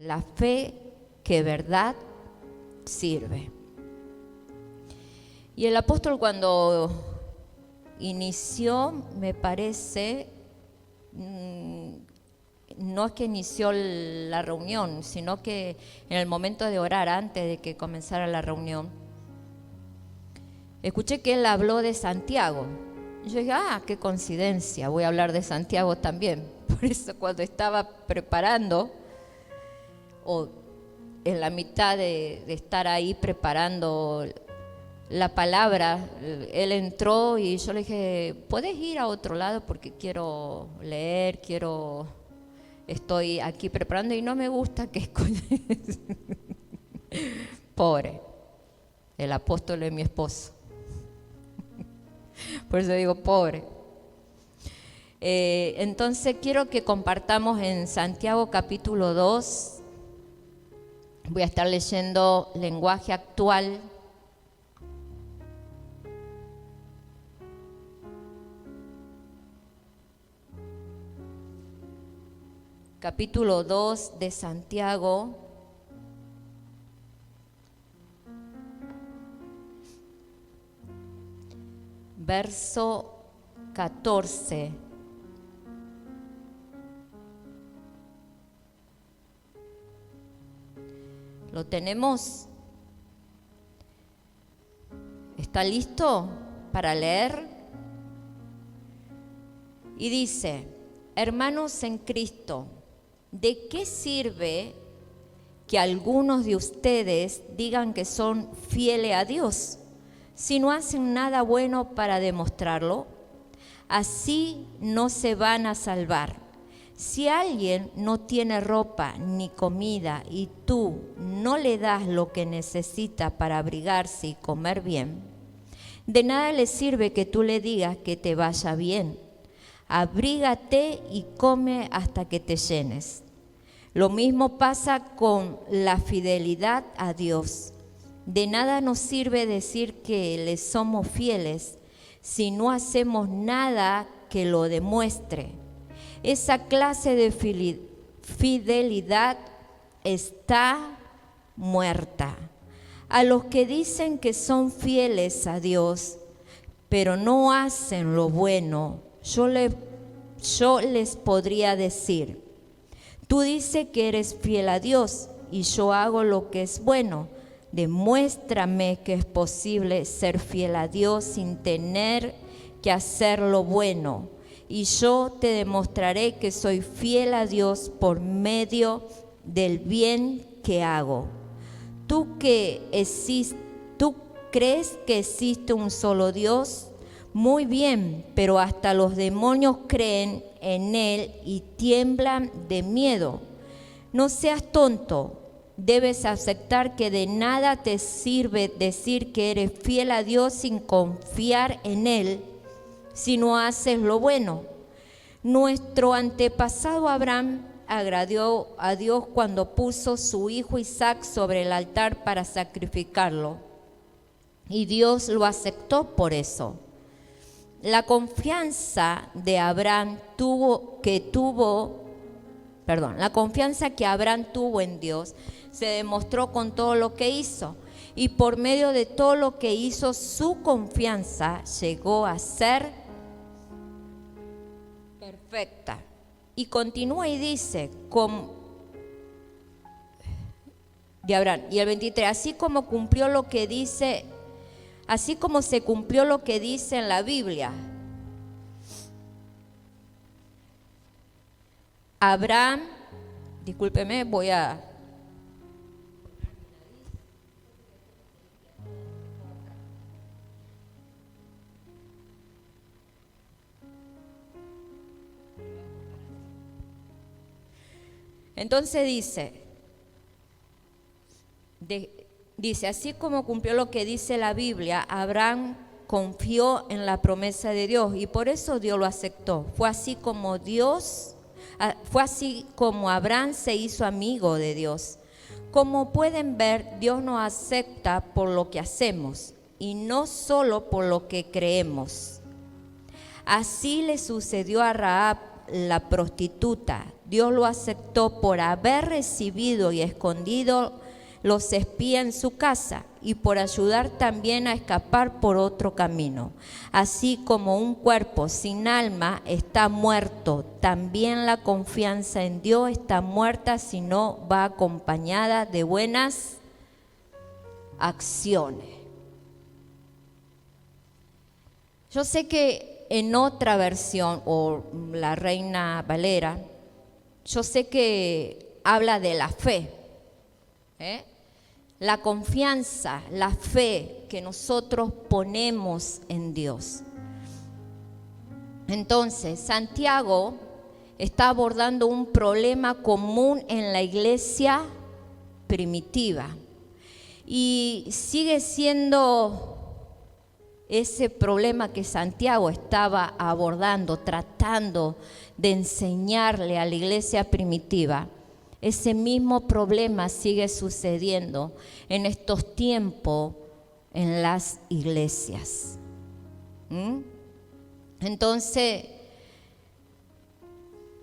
La fe que verdad sirve. Y el apóstol cuando inició, me parece, no es que inició la reunión, sino que en el momento de orar, antes de que comenzara la reunión, escuché que él habló de Santiago. Y yo dije, qué coincidencia, voy a hablar de Santiago también. Por eso cuando estaba preparando, o en la mitad de estar ahí preparando la palabra, él entró y yo le dije, ¿puedes ir a otro lado? Porque quiero leer, estoy aquí preparando y no me gusta que escuches. Pobre, el apóstol es mi esposo. Por eso digo pobre. Entonces quiero que compartamos en Santiago capítulo 2. Voy a estar leyendo lenguaje actual. Capítulo 2 de Santiago. Verso 14. ¿Lo tenemos? ¿Está listo para leer? Y dice, hermanos en Cristo, ¿de qué sirve que algunos de ustedes digan que son fieles a Dios si no hacen nada bueno para demostrarlo? Así no se van a salvar. Si alguien no tiene ropa ni comida y tú no le das lo que necesita para abrigarse y comer bien, de nada le sirve que tú le digas que te vaya bien. Abrígate y come hasta que te llenes. Lo mismo pasa con la fidelidad a Dios. De nada nos sirve decir que le somos fieles si no hacemos nada que lo demuestre. Esa clase de fidelidad está muerta. A los que dicen que son fieles a Dios, pero no hacen lo bueno, yo les podría decir, tú dices que eres fiel a Dios y yo hago lo que es bueno. Demuéstrame que es posible ser fiel a Dios sin tener que hacer lo bueno. Y yo te demostraré que soy fiel a Dios por medio del bien que hago. ¿Tú crees que existe un solo Dios? Muy bien, pero hasta los demonios creen en Él y tiemblan de miedo. No seas tonto. Debes aceptar que de nada te sirve decir que eres fiel a Dios sin confiar en Él si no haces lo bueno. Nuestro antepasado Abraham agradó a Dios cuando puso su hijo Isaac sobre el altar para sacrificarlo. Y Dios lo aceptó por eso. La confianza que Abraham tuvo en Dios se demostró con todo lo que hizo. Y por medio de todo lo que hizo, su confianza llegó a ser perfecta. Y continúa y dice, de Abraham, y el 23, así como se cumplió lo que dice en la Biblia. Abraham, discúlpeme, voy a... Entonces dice, así como cumplió lo que dice la Biblia, Abraham confió en la promesa de Dios y por eso Dios lo aceptó. Fue así como Abraham se hizo amigo de Dios. Como pueden ver, Dios nos acepta por lo que hacemos y no solo por lo que creemos. Así le sucedió a Rahab, la prostituta. Dios lo aceptó por haber recibido y escondido los espías en su casa y por ayudar también a escapar por otro camino. Así como un cuerpo sin alma está muerto, también la confianza en Dios está muerta si no va acompañada de buenas acciones. Yo sé que en otra versión, o la Reina Valera, yo sé que habla de la fe, la confianza, la fe que nosotros ponemos en Dios. Entonces, Santiago está abordando un problema común en la iglesia primitiva y sigue siendo ese problema que Santiago estaba abordando, tratando de enseñarle a la iglesia primitiva. Ese mismo problema sigue sucediendo en estos tiempos en las iglesias. Entonces,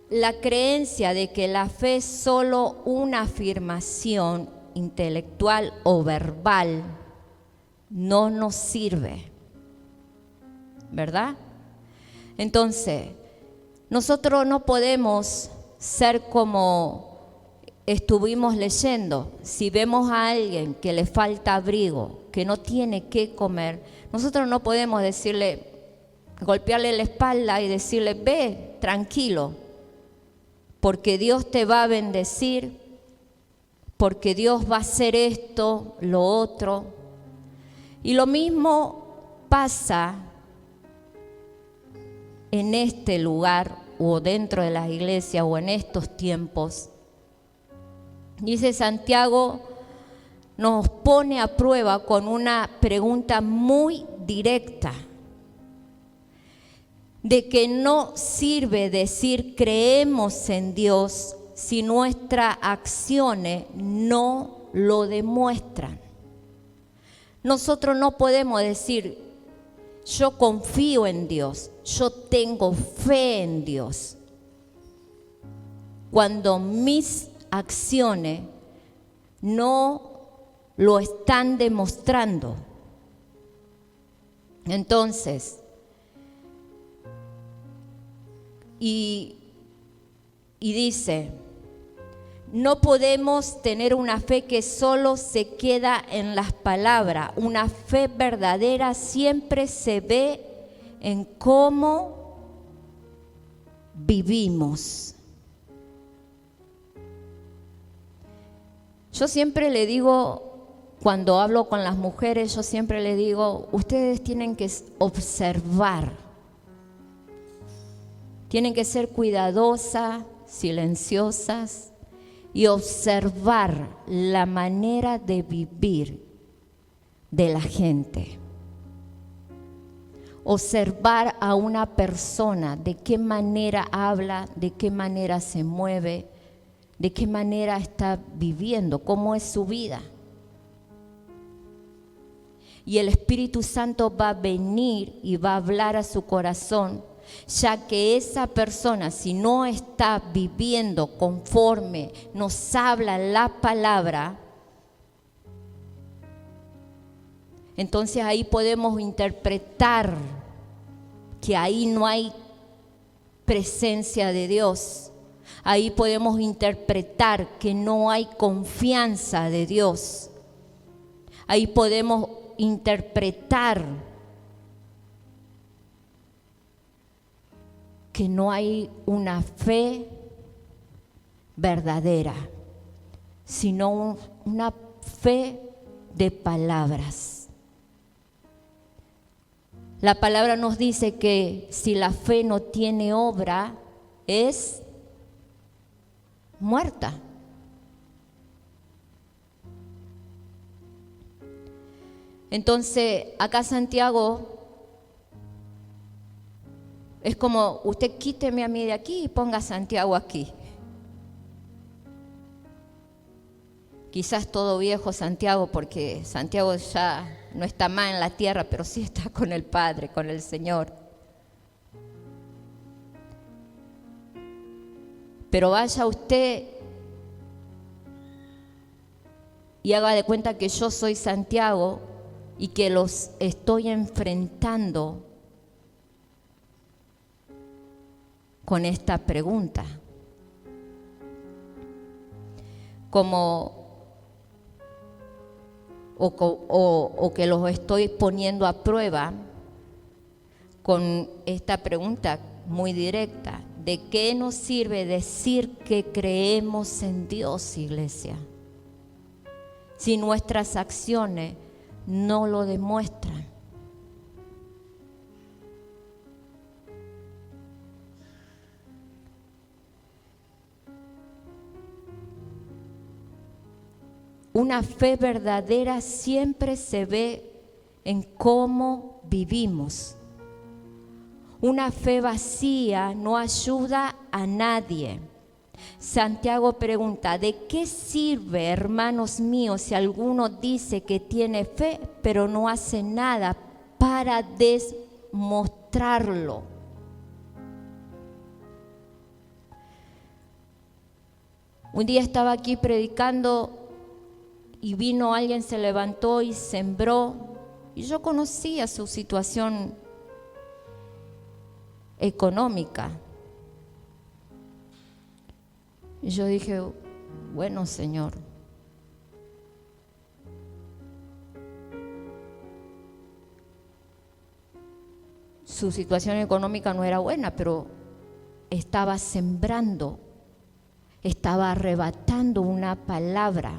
la creencia de que la fe es solo una afirmación intelectual o verbal no nos sirve, ¿verdad? Entonces, nosotros no podemos ser como estuvimos leyendo. Si vemos a alguien que le falta abrigo, que no tiene qué comer, nosotros no podemos decirle, golpearle la espalda y decirle, ve, tranquilo, porque Dios te va a bendecir, porque Dios va a hacer esto, lo otro. Y lo mismo pasa en este lugar o dentro de las iglesias o en estos tiempos. Dice Santiago, nos pone a prueba con una pregunta muy directa, de que no sirve decir creemos en Dios si nuestras acciones no lo demuestran. Nosotros no podemos decir, yo confío en Dios, yo tengo fe en Dios, cuando mis acciones no lo están demostrando. Entonces, y dice, no podemos tener una fe que solo se queda en las palabras. Una fe verdadera siempre se ve en cómo vivimos. Yo siempre le digo, cuando hablo con las mujeres, yo siempre le digo, ustedes tienen que observar, tienen que ser cuidadosas, silenciosas y observar la manera de vivir de la gente. Observar a una persona, de qué manera habla, de qué manera se mueve, de qué manera está viviendo, cómo es su vida. Y el Espíritu Santo va a venir y va a hablar a su corazón, ya que esa persona, si no está viviendo conforme nos habla la palabra, entonces ahí podemos interpretar que ahí no hay presencia de Dios. Ahí podemos interpretar que no hay confianza de Dios. Ahí podemos interpretar que no hay una fe verdadera, sino una fe de palabras. La palabra nos dice que si la fe no tiene obra, es muerta. Entonces, acá Santiago es como, usted quíteme a mí de aquí y ponga a Santiago aquí. Quizás todo viejo Santiago, porque Santiago ya no está más en la tierra, pero sí está con el Padre, con el Señor. Pero vaya usted y haga de cuenta que yo soy Santiago y que los estoy enfrentando con esta pregunta. O que los estoy poniendo a prueba con esta pregunta muy directa. ¿De qué nos sirve decir que creemos en Dios, iglesia, si nuestras acciones no lo demuestran? Una fe verdadera siempre se ve en cómo vivimos. Una fe vacía no ayuda a nadie. Santiago pregunta, ¿de qué sirve, hermanos míos, si alguno dice que tiene fe, pero no hace nada para demostrarlo? Un día estaba aquí predicando y vino alguien, se levantó y sembró, y yo conocía su situación económica. Y yo dije, bueno, Señor, su situación económica no era buena, pero estaba sembrando, estaba arrebatando una palabra.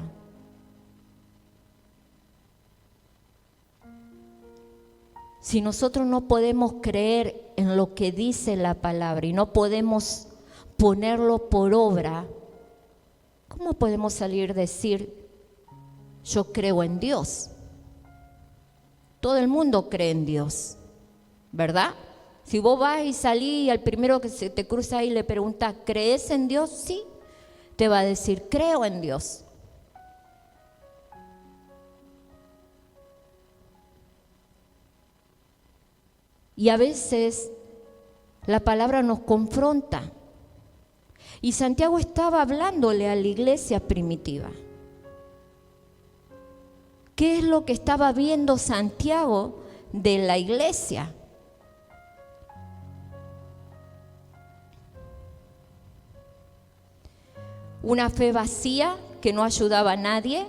Si nosotros no podemos creer en lo que dice la palabra y no podemos ponerlo por obra, ¿cómo podemos salir a decir, yo creo en Dios? Todo el mundo cree en Dios, ¿verdad? Si vos vas y salís y al primero que se te cruza ahí le preguntas, ¿crees en Dios? Sí, te va a decir, creo en Dios. Y a veces la palabra nos confronta. Y Santiago estaba hablándole a la iglesia primitiva. ¿Qué es lo que estaba viendo Santiago de la iglesia? Una fe vacía que no ayudaba a nadie.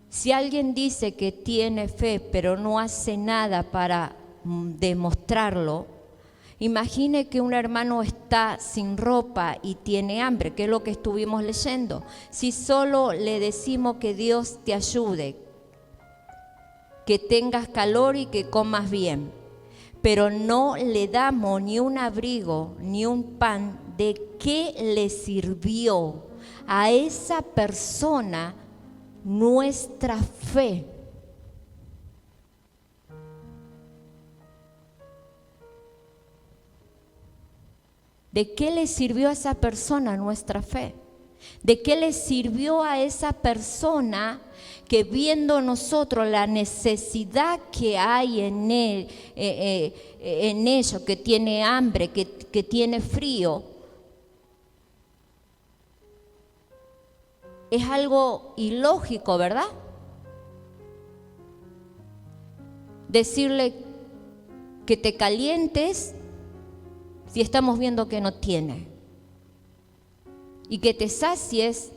Si alguien dice que tiene fe pero no hace nada para demostrarlo, imagine que un hermano está sin ropa y tiene hambre, que es lo que estuvimos leyendo. Si solo le decimos que Dios te ayude, que tengas calor y que comas bien, pero no le damos ni un abrigo ni un pan, ¿de qué le sirvió a esa persona nuestra fe? ¿De qué le sirvió a esa persona nuestra fe? ¿De qué le sirvió a esa persona que viendo nosotros la necesidad que hay en él, en ello, que tiene hambre, que tiene frío? Es algo ilógico, ¿verdad? Decirle que te calientes si estamos viendo que no tiene. Y que te sacies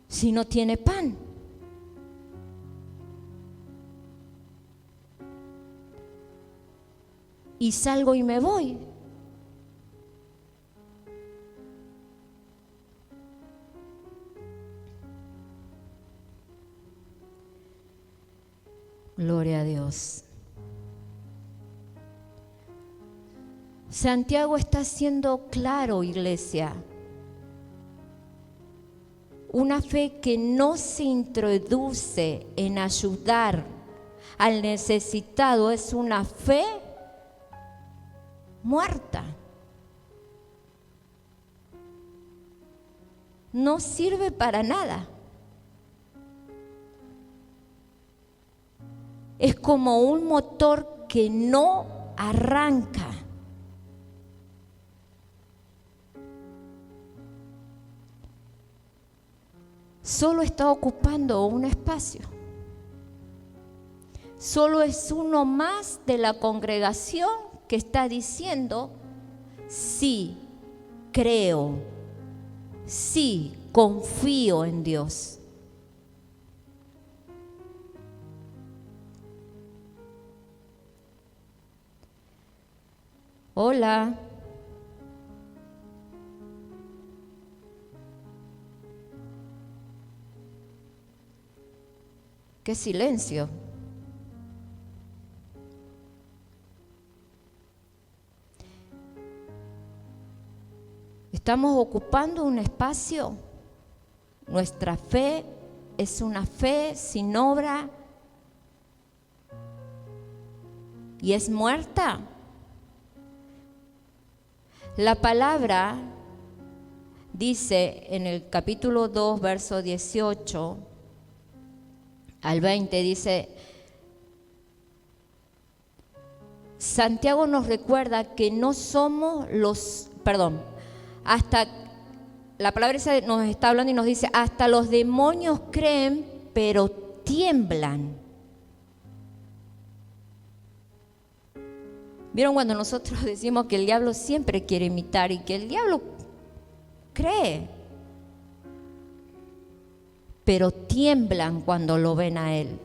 si no tiene pan. Y salgo y me voy. Gloria a Dios. Santiago está siendo claro, iglesia. Una fe que no se introduce en ayudar al necesitado es una fe muerta. no sirve para nada. Es como un motor que no arranca. Solo está ocupando un espacio. Solo es uno más de la congregación que está diciendo: sí, creo, sí, confío en Dios. Hola. ¡Qué silencio! Estamos ocupando un espacio. Nuestra fe es una fe sin obra y es muerta. La palabra dice en el capítulo 2, verso 18 al 20, dice: Santiago nos recuerda que no somos hasta la palabra esa nos está hablando y nos dice: hasta los demonios creen, pero tiemblan. ¿Vieron cuando nosotros decimos que el diablo siempre quiere imitar y que el diablo cree? Pero tiemblan cuando lo ven a él.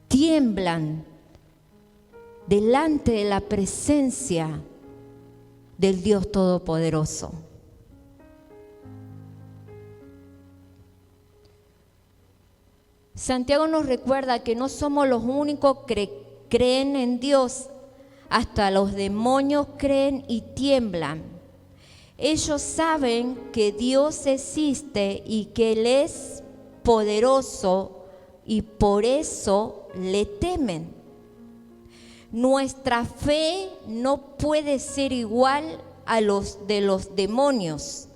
Tiemblan delante de la presencia del Dios Todopoderoso. Santiago nos recuerda que no somos los únicos que creen en Dios, hasta los demonios creen y tiemblan. Ellos saben que Dios existe y que Él es poderoso y por eso le temen. Nuestra fe no puede ser igual a los de los demonios.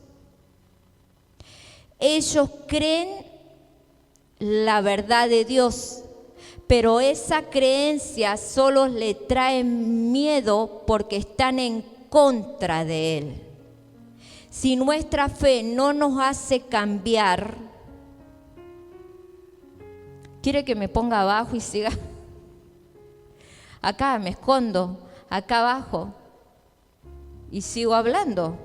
Ellos creen la verdad de Dios, pero esa creencia solo le trae miedo porque están en contra de Él. Si nuestra fe no nos hace cambiar, ¿quiere que me ponga abajo y siga? Acá me escondo, acá abajo, y sigo hablando.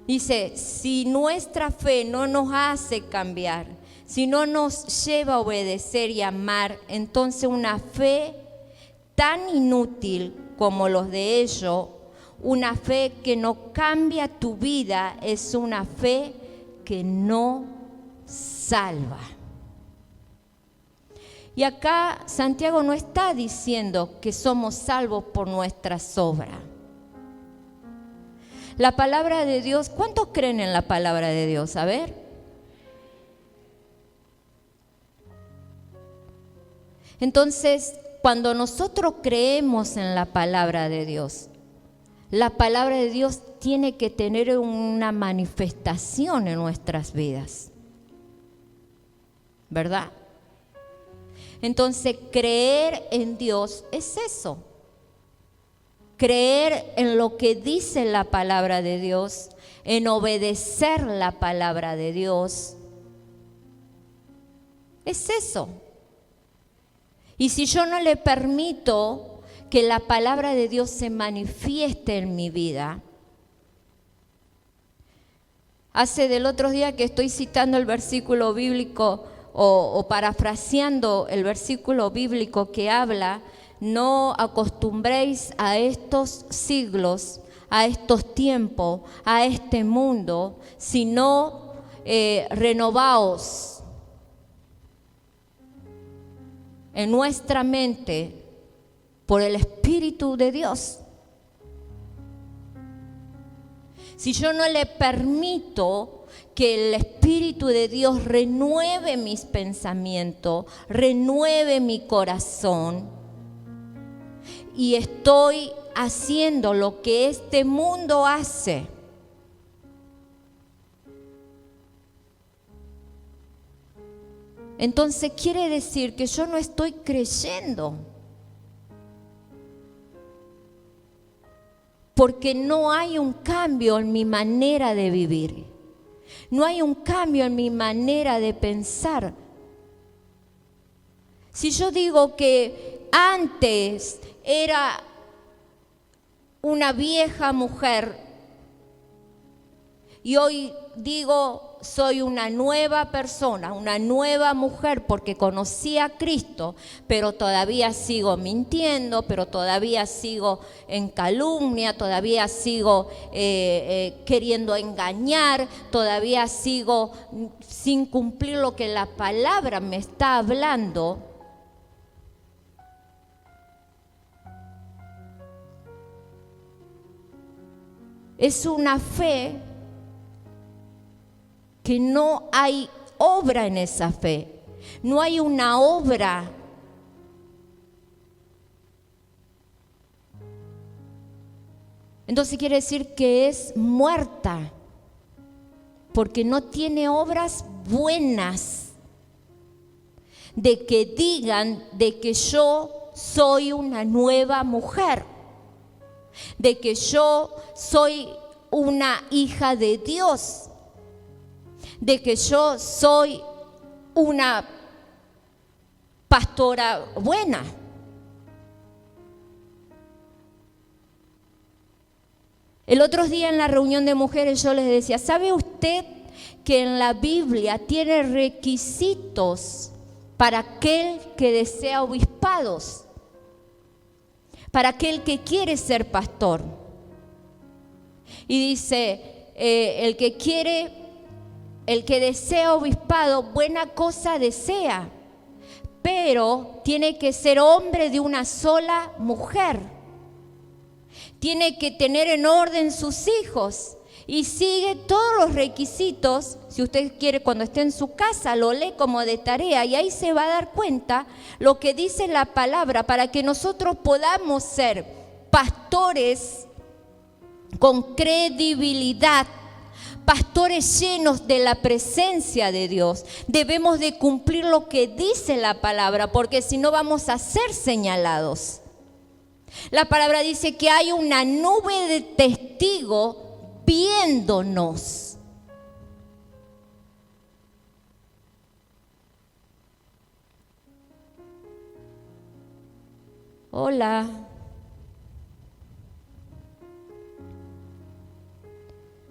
Dice, si nuestra fe no nos hace cambiar, si no nos lleva a obedecer y amar, entonces una fe tan inútil como los de ellos, una fe que no cambia tu vida, es una fe que no salva. Y acá Santiago no está diciendo que somos salvos por nuestras obras. La palabra de Dios, ¿cuántos creen en la palabra de Dios? A ver. Entonces, cuando nosotros creemos en la palabra de Dios, la palabra de Dios tiene que tener una manifestación en nuestras vidas, ¿verdad? Entonces, creer en Dios es eso. Creer en lo que dice la palabra de Dios, en obedecer la palabra de Dios, es eso. Y si yo no le permito que la palabra de Dios se manifieste en mi vida, hace del otro día que estoy citando el versículo bíblico o parafraseando el versículo bíblico que habla: no acostumbréis a estos siglos, a estos tiempos, a este mundo, sino renovaos en nuestra mente por el Espíritu de Dios. Si yo no le permito que el Espíritu de Dios renueve mis pensamientos, renueve mi corazón, y estoy haciendo lo que este mundo hace, entonces quiere decir que yo no estoy creyendo. Porque no hay un cambio en mi manera de vivir. No hay un cambio en mi manera de pensar. Si yo digo que antes era una vieja mujer y hoy digo soy una nueva persona, una nueva mujer porque conocí a Cristo, pero todavía sigo mintiendo, pero todavía sigo en calumnia, todavía sigo queriendo engañar, todavía sigo sin cumplir lo que la palabra me está hablando. Es una fe que no hay obra en esa fe, no hay una obra. Entonces quiere decir que es muerta, porque no tiene obras buenas, de que digan de que yo soy una nueva mujer, de que yo soy una hija de Dios, de que yo soy una pastora buena. El otro día en la reunión de mujeres yo les decía, ¿sabe usted que en la Biblia tiene requisitos para aquel que desea obispados? Para aquel que quiere ser pastor. Y dice, el que desea obispado, buena cosa desea, pero tiene que ser hombre de una sola mujer. Tiene que tener en orden sus hijos y sigue todos los requisitos. Si usted quiere, cuando esté en su casa, lo lee como de tarea y ahí se va a dar cuenta lo que dice la palabra para que nosotros podamos ser pastores con credibilidad, pastores llenos de la presencia de Dios. Debemos de cumplir lo que dice la palabra, porque si no vamos a ser señalados. La palabra dice que hay una nube de testigos viéndonos. Hola.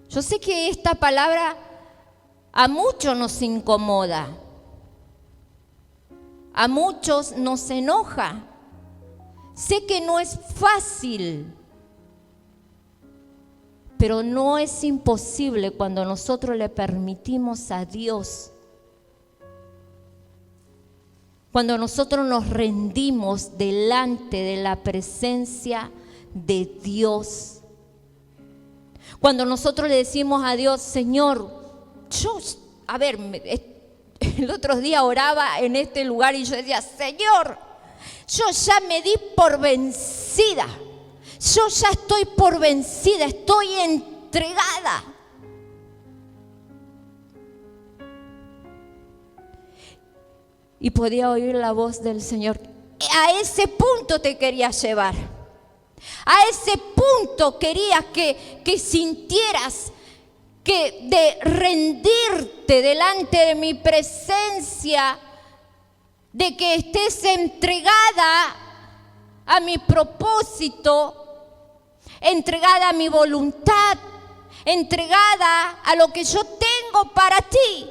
Yo sé que esta palabra a muchos nos incomoda, a muchos nos enoja. Sé que no es fácil, pero no es imposible cuando nosotros le permitimos a Dios, cuando nosotros nos rendimos delante de la presencia de Dios. Cuando nosotros le decimos a Dios, Señor, el otro día oraba en este lugar y yo decía, Señor, yo ya me di por vencida, yo ya estoy por vencida, estoy entregada. Y podía oír la voz del Señor. A ese punto te quería llevar. A ese punto quería que sintieras que de rendirte delante de mi presencia, de que estés entregada a mi propósito, entregada a mi voluntad, entregada a lo que yo tengo para ti.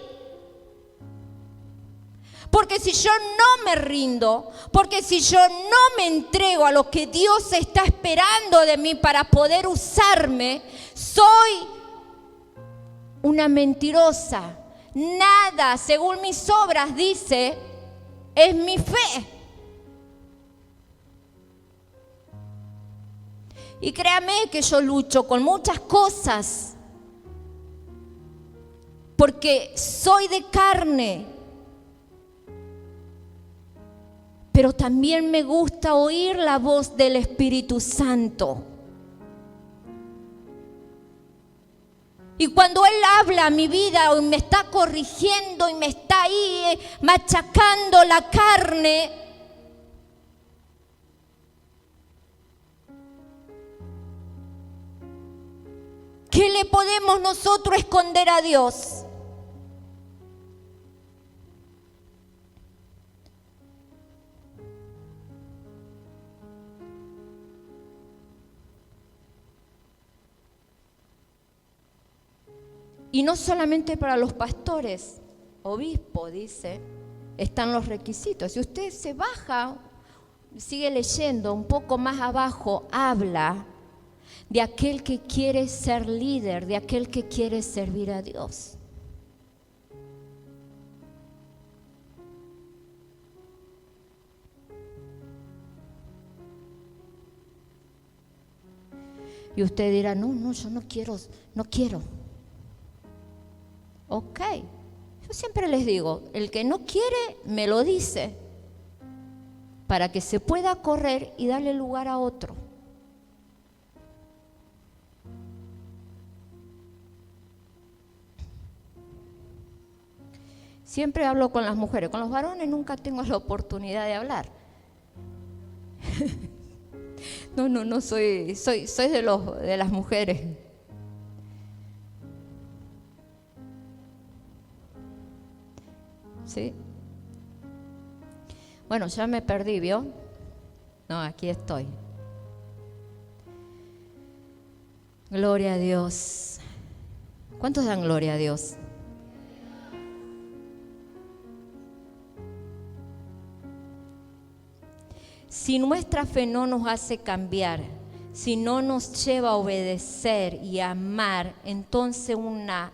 Porque si yo no me rindo, porque si yo no me entrego a lo que Dios está esperando de mí para poder usarme, soy una mentirosa. Nada, según mis obras, dice, es mi fe. Y créame que yo lucho con muchas cosas, porque soy de carne. Pero también me gusta oír la voz del Espíritu Santo. Y cuando Él habla a mi vida y me está corrigiendo y me está ahí machacando la carne, ¿qué le podemos nosotros esconder a Dios? Y no solamente para los pastores, obispo, dice, están los requisitos. Si usted se baja, sigue leyendo, un poco más abajo, habla de aquel que quiere ser líder, de aquel que quiere servir a Dios. Y usted dirá, no, yo no quiero. Ok, yo siempre les digo, el que no quiere me lo dice para que se pueda correr y darle lugar a otro. Siempre hablo con las mujeres, con los varones nunca tengo la oportunidad de hablar. No soy de las mujeres. ¿Sí? Bueno, ya me perdí, ¿vio? No, aquí estoy. Gloria a Dios. ¿Cuántos dan gloria a Dios? Si nuestra fe no nos hace cambiar, si no nos lleva a obedecer y a amar, entonces una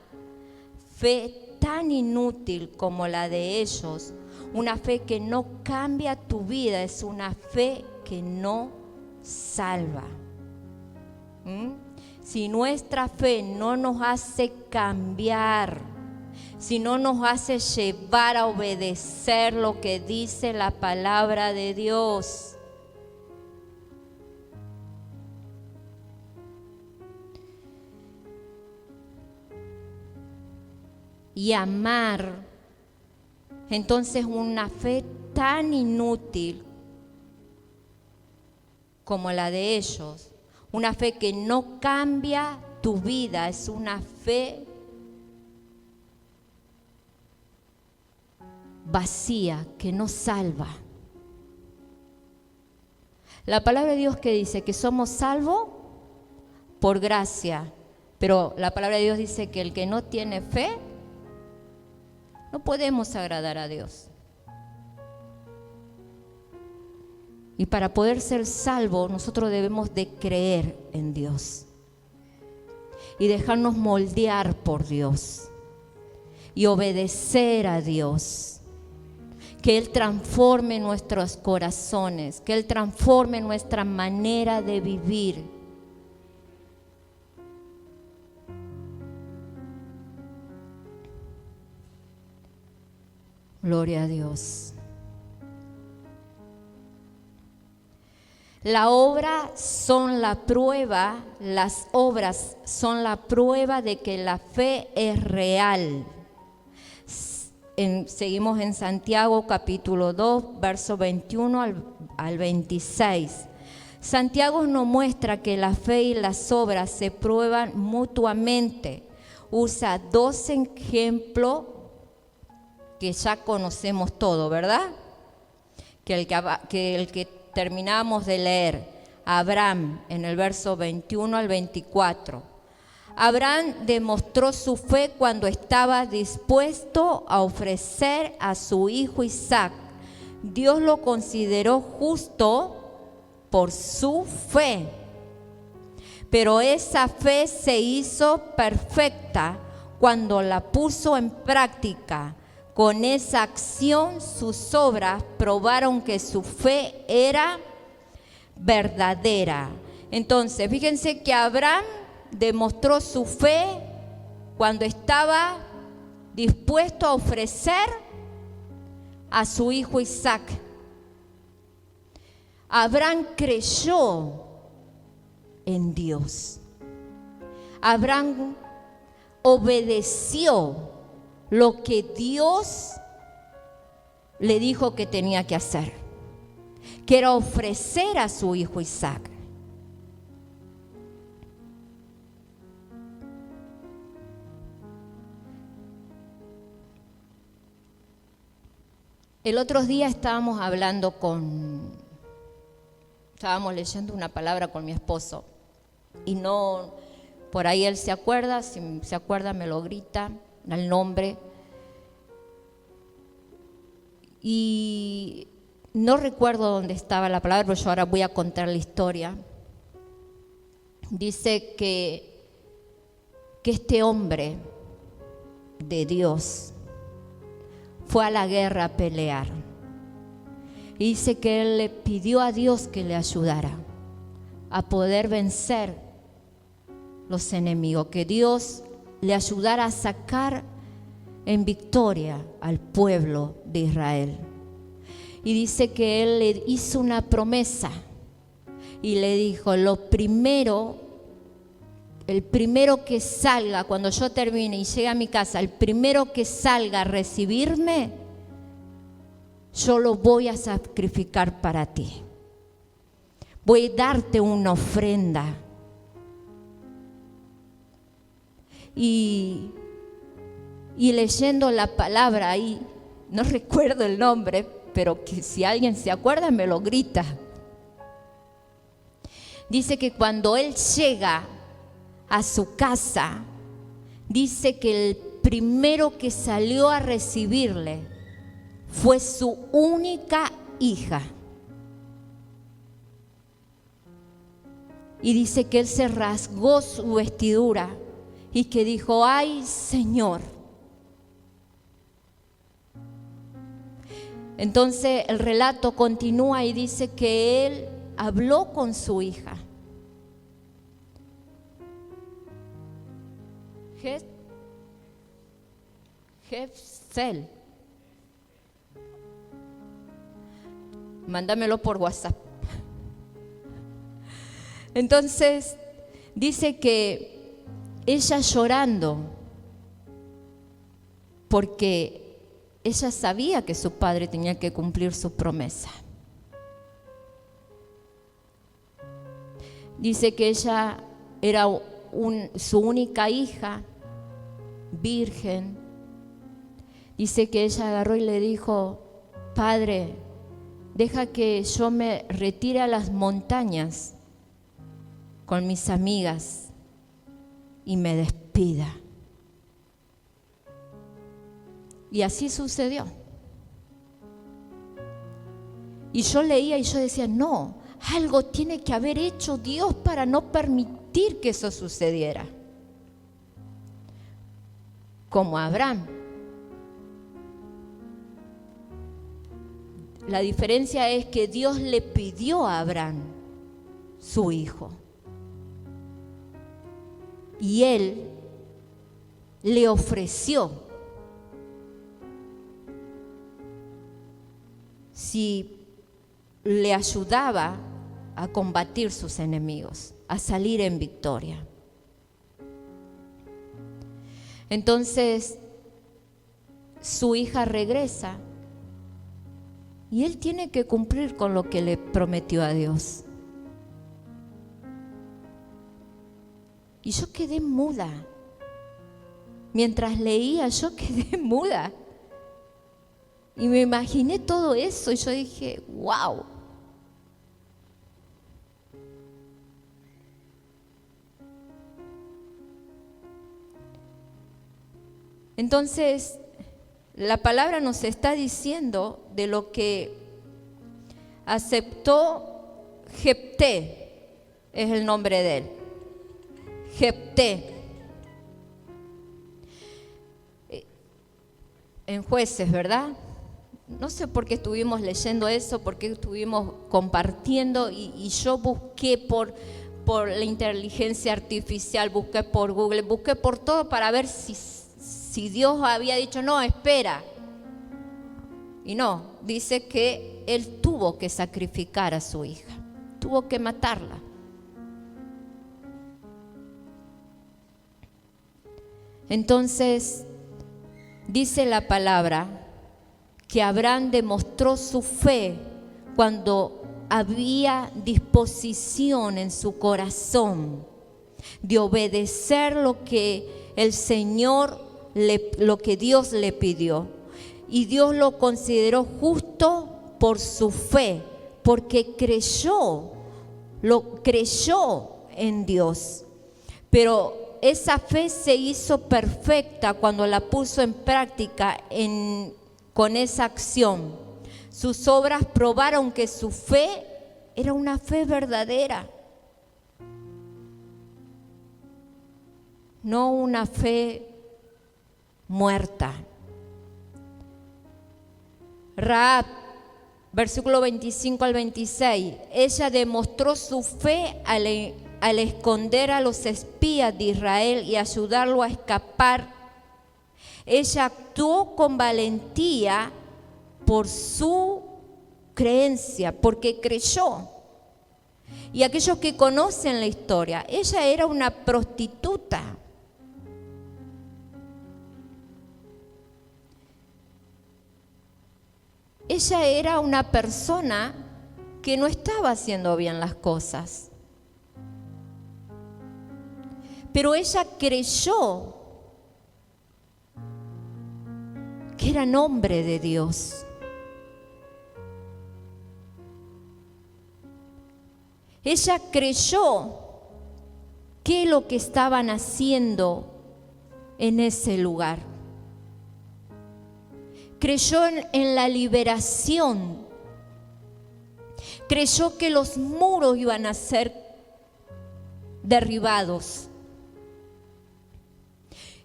fe tan inútil como la de ellos, una fe que no cambia tu vida, es una fe que no salva. Si nuestra fe no nos hace cambiar, si no nos hace llevar a obedecer lo que dice la palabra de Dios, y amar, entonces una fe tan inútil como la de ellos, una fe que no cambia tu vida, es una fe vacía, que no salva. La palabra de Dios que dice que somos salvos por gracia, pero la palabra de Dios dice que el que no tiene fe, no podemos agradar a Dios. Y para poder ser salvos, nosotros debemos de creer en Dios y dejarnos moldear por Dios y obedecer a Dios. Que Él transforme nuestros corazones, que Él transforme nuestra manera de vivir. Gloria a Dios. Las obras son la prueba de que la fe es real. Seguimos en Santiago capítulo 2, verso 21 al 26. Santiago nos muestra que la fe y las obras se prueban mutuamente. Usa dos ejemplos que ya conocemos todo, ¿verdad? Que el que terminamos de leer, Abraham, en el verso 21 al 24. Abraham demostró su fe cuando estaba dispuesto a ofrecer a su hijo Isaac. Dios lo consideró justo por su fe. Pero esa fe se hizo perfecta cuando la puso en práctica. Con esa acción, sus obras probaron que su fe era verdadera. Entonces, fíjense que Abraham demostró su fe cuando estaba dispuesto a ofrecer a su hijo Isaac. Abraham creyó en Dios. Abraham obedeció lo que Dios le dijo que tenía que hacer, que era ofrecer a su hijo Isaac. El otro día estábamos leyendo una palabra con mi esposo y no, por ahí él se acuerda, si se acuerda me lo grita, el nombre. Y no recuerdo dónde estaba la palabra, pero yo ahora voy a contar la historia. Dice que este hombre de Dios fue a la guerra a pelear. Y dice que él le pidió a Dios que le ayudara a poder vencer los enemigos, que Dios le ayudara a sacar en victoria al pueblo de Israel. Y dice que él le hizo una promesa y le dijo: el primero que salga, cuando yo termine y llegue a mi casa, el primero que salga a recibirme, yo lo voy a sacrificar para ti. Voy a darte una ofrenda. Y leyendo la palabra ahí, no recuerdo el nombre, pero que si alguien se acuerda me lo grita. Dice que cuando él llega a su casa, dice que el primero que salió a recibirle fue su única hija. Y dice que él se rasgó su vestidura y que dijo: ay, Señor. Entonces el relato continúa y dice que él habló con su hija. Jefsel. Mándamelo por WhatsApp. Entonces dice que ella llorando, porque ella sabía que su padre tenía que cumplir su promesa. Dice que ella era su única hija, virgen. Dice que ella agarró y le dijo: Padre, deja que yo me retire a las montañas con mis amigas y me despida. Y así sucedió. Y yo leía y yo decía: no, algo tiene que haber hecho Dios para no permitir que eso sucediera. Como Abraham. La diferencia es que Dios le pidió a Abraham su hijo. Y él le ofreció si le ayudaba a combatir sus enemigos, a salir en victoria. Entonces, su hija regresa y él tiene que cumplir con lo que le prometió a Dios. Y yo quedé muda. Mientras leía, yo quedé muda. Y me imaginé todo eso y yo dije: wow. Entonces, la palabra nos está diciendo de lo que aceptó Jefté, es el nombre de él. Jefté. En Jueces, ¿verdad? No sé por qué estuvimos leyendo eso, por qué estuvimos compartiendo y yo busqué por la inteligencia artificial, busqué por Google, busqué por todo para ver si Dios había dicho: no, espera. Y no, dice que él tuvo que sacrificar a su hija, tuvo que matarla. Entonces, dice la palabra que Abraham demostró su fe cuando había disposición en su corazón de obedecer lo que el Señor, lo que Dios le pidió. Y Dios lo consideró justo por su fe, porque creyó en Dios. Pero esa fe se hizo perfecta cuando la puso en práctica con esa acción. Sus obras probaron que su fe era una fe verdadera, no una fe muerta. Rahab, versículo 25 al 26, ella demostró su fe al esconder a los espías de Israel y ayudarlo a escapar. Ella actuó con valentía por su creencia, porque creyó. Y aquellos que conocen la historia, ella era una prostituta. Ella era una persona que no estaba haciendo bien las cosas. Pero ella creyó que era nombre de Dios. Ella creyó qué es lo que estaban haciendo en ese lugar. Creyó en la liberación. Creyó que los muros iban a ser derribados.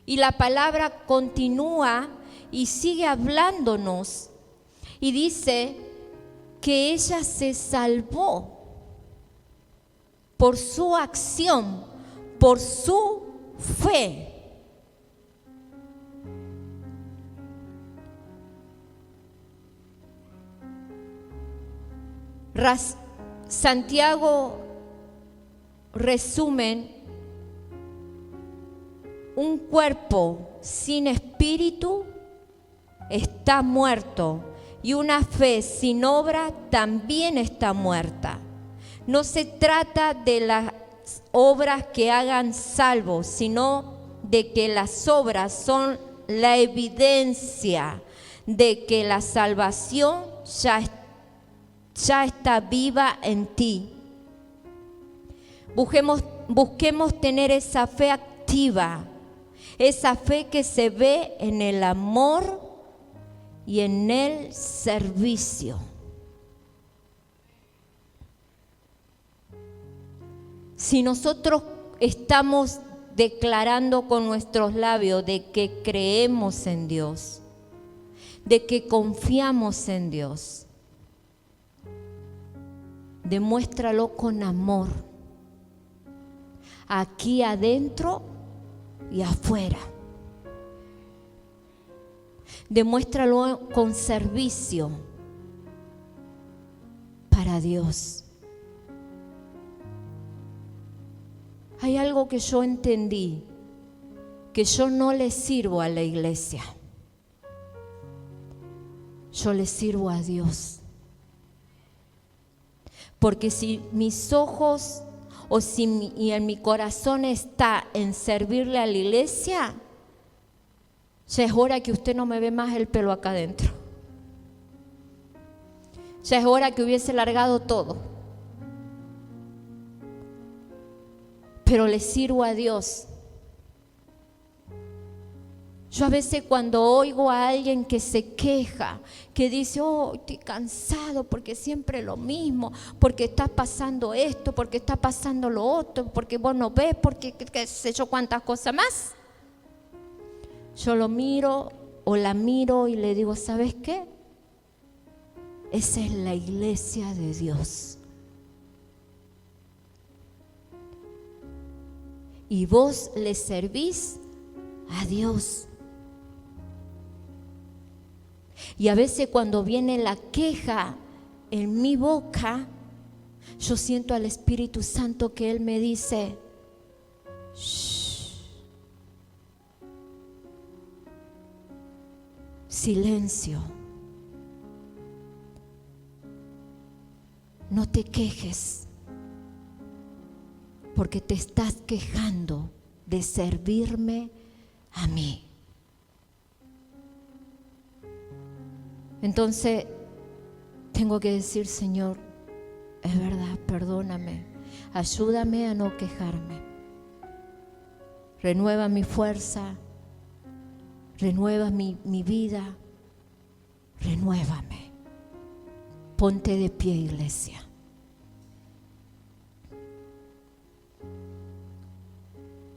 Y la palabra continúa y sigue hablándonos. Y dice que ella se salvó por su acción, por su fe. Santiago resumen: un cuerpo sin espíritu está muerto, y una fe sin obra también está muerta. No se trata de las obras que hagan salvos, sino de que las obras son la evidencia de que la salvación ya está viva en ti. Busquemos tener esa fe activa, esa fe que se ve en el amor y en el servicio. Si nosotros estamos declarando con nuestros labios de que creemos en Dios, de que confiamos en Dios, demuéstralo con amor, aquí adentro y afuera. Demuéstralo con servicio para Dios. Hay algo que yo entendí, que yo no le sirvo a la iglesia, yo le sirvo a Dios. Porque si mis ojos y en mi corazón está en servirle a la iglesia, ya es hora que usted no me ve más el pelo acá adentro. Ya es hora que hubiese largado todo. Pero le sirvo a Dios. Yo a veces cuando oigo a alguien que se queja, que dice, oh, estoy cansado porque siempre lo mismo, porque está pasando esto, porque está pasando lo otro, porque vos no ves, porque qué sé yo cuántas cosas más. Yo lo miro o la miro y le digo, ¿sabes qué? Esa es la iglesia de Dios. Y vos le servís a Dios. Y a veces cuando viene la queja en mi boca, yo siento al Espíritu Santo que Él me dice, shh, silencio. No te quejes, porque te estás quejando de servirme a mí. Entonces tengo que decir: Señor, es verdad, perdóname, ayúdame a no quejarme. Renueva mi fuerza, renueva mi vida, renuévame. Ponte de pie, iglesia.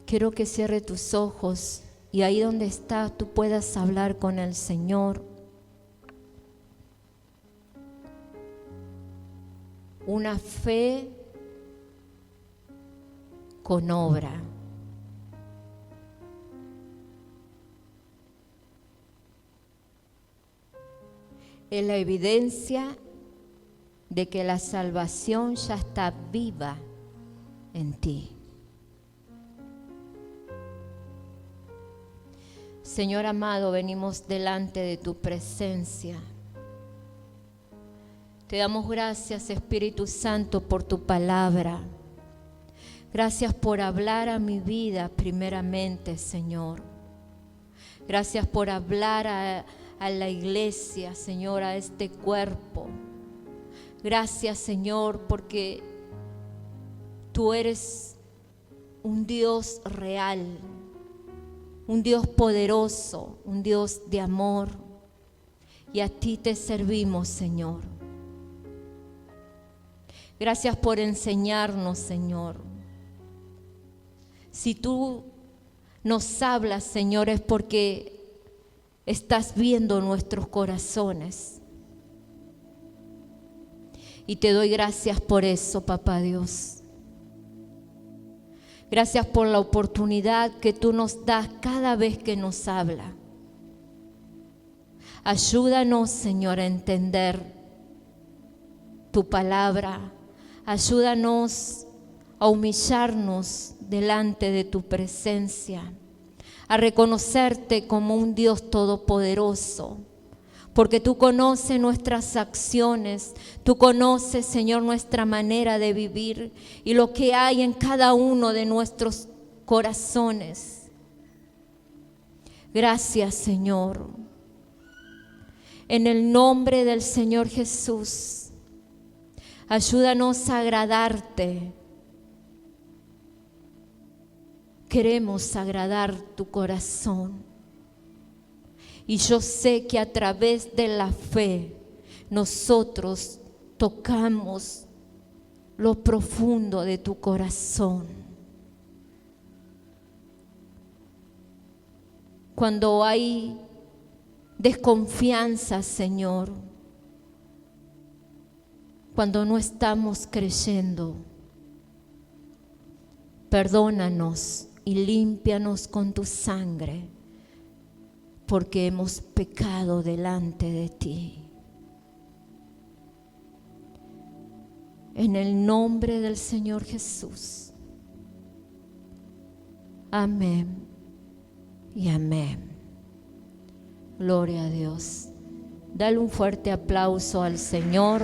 Quiero que cierre tus ojos y ahí donde estás tú puedas hablar con el Señor. Una fe con obra. Es la evidencia de que la salvación ya está viva en ti. Señor amado, venimos delante de tu presencia. Te damos gracias, Espíritu Santo, por tu palabra. Gracias por hablar a mi vida primeramente, Señor. Gracias por hablar a la iglesia, Señor, a este cuerpo. Gracias, Señor, porque tú eres un Dios real, un Dios poderoso, un Dios de amor. Y a ti te servimos, Señor. Gracias por enseñarnos, Señor. Si tú nos hablas, Señor, es porque estás viendo nuestros corazones. Y te doy gracias por eso, Papá Dios. Gracias por la oportunidad que tú nos das cada vez que nos habla. Ayúdanos, Señor, a entender tu palabra. Ayúdanos a humillarnos delante de tu presencia, a reconocerte como un Dios todopoderoso, porque tú conoces nuestras acciones, tú conoces, Señor, nuestra manera de vivir y lo que hay en cada uno de nuestros corazones. Gracias, Señor. En el nombre del Señor Jesús, ayúdanos a agradarte. Queremos agradar tu corazón. Y yo sé que a través de la fe nosotros tocamos lo profundo de tu corazón. Cuando hay desconfianza, Señor, cuando no estamos creyendo, perdónanos y límpianos con tu sangre, porque hemos pecado delante de ti. En el nombre del Señor Jesús. Amén y amén. Gloria a Dios. Dale un fuerte aplauso al Señor.